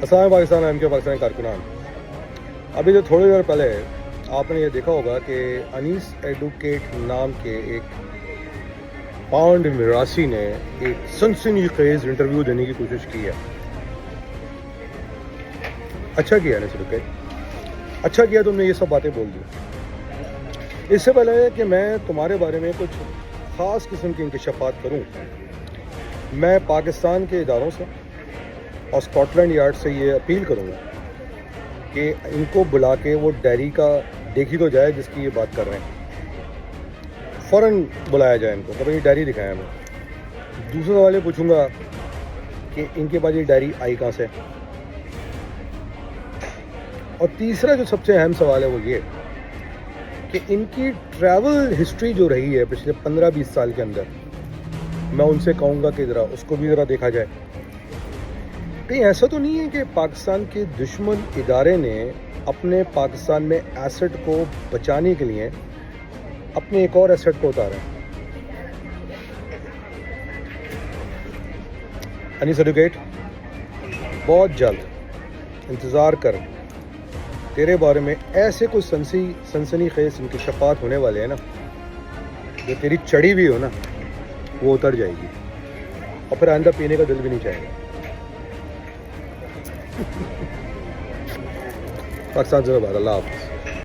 Assam Pakistan M के पाकिस्तान कारकुनान, अभी जो थोड़ी देर पहले आपने ये देखा होगा कि अनीस एडवोकेट नाम के एक पाउंड मिरासी ने एक सनसनीखेज इंटरव्यू देने की कोशिश की है। अच्छा किया अनीस एडवोकेट, अच्छा किया तुमने ये सब बातें बोल दी। इससे पहले कि मैं तुम्हारे बारे में कुछ ख़ास किस्म की इंकशाफात करूं, मैं पाकिस्तान के इदारों से और स्कॉटलैंड यार्ड से ये अपील करूँगा कि इनको बुला के वो डायरी का देखी तो जाए जिसकी ये बात कर रहे हैं। फ़ौरन बुलाया जाए इनको, तो भाई डायरी दिखाएं हमें। दूसरा सवाल ये पूछूंगा कि इनके पास ये डायरी आई कहाँ से। और तीसरा जो सबसे अहम सवाल है वो ये कि इनकी ट्रैवल हिस्ट्री जो रही है पिछले 15-20 साल के अंदर, मैं उनसे कहूँगा कि ज़रा उसको भी ज़रा देखा जाए। कहीं ऐसा तो नहीं है कि पाकिस्तान के दुश्मन इदारे ने अपने पाकिस्तान में एसेट को बचाने के लिए अपने एक और एसेट को उतारा है। अनीस एडवोकेट, बहुत जल्द इंतज़ार कर, तेरे बारे में ऐसे कुछ सनसनीखेज इंकशाफात होने वाले हैं ना, जो तेरी चढ़ी भी हो ना वो उतर जाएगी और फिर आइंदा पीने का दिल भी नहीं चाहेगा। पाकिस्तान ज़िंदाबाद। अल्लाह हाफ़िज़।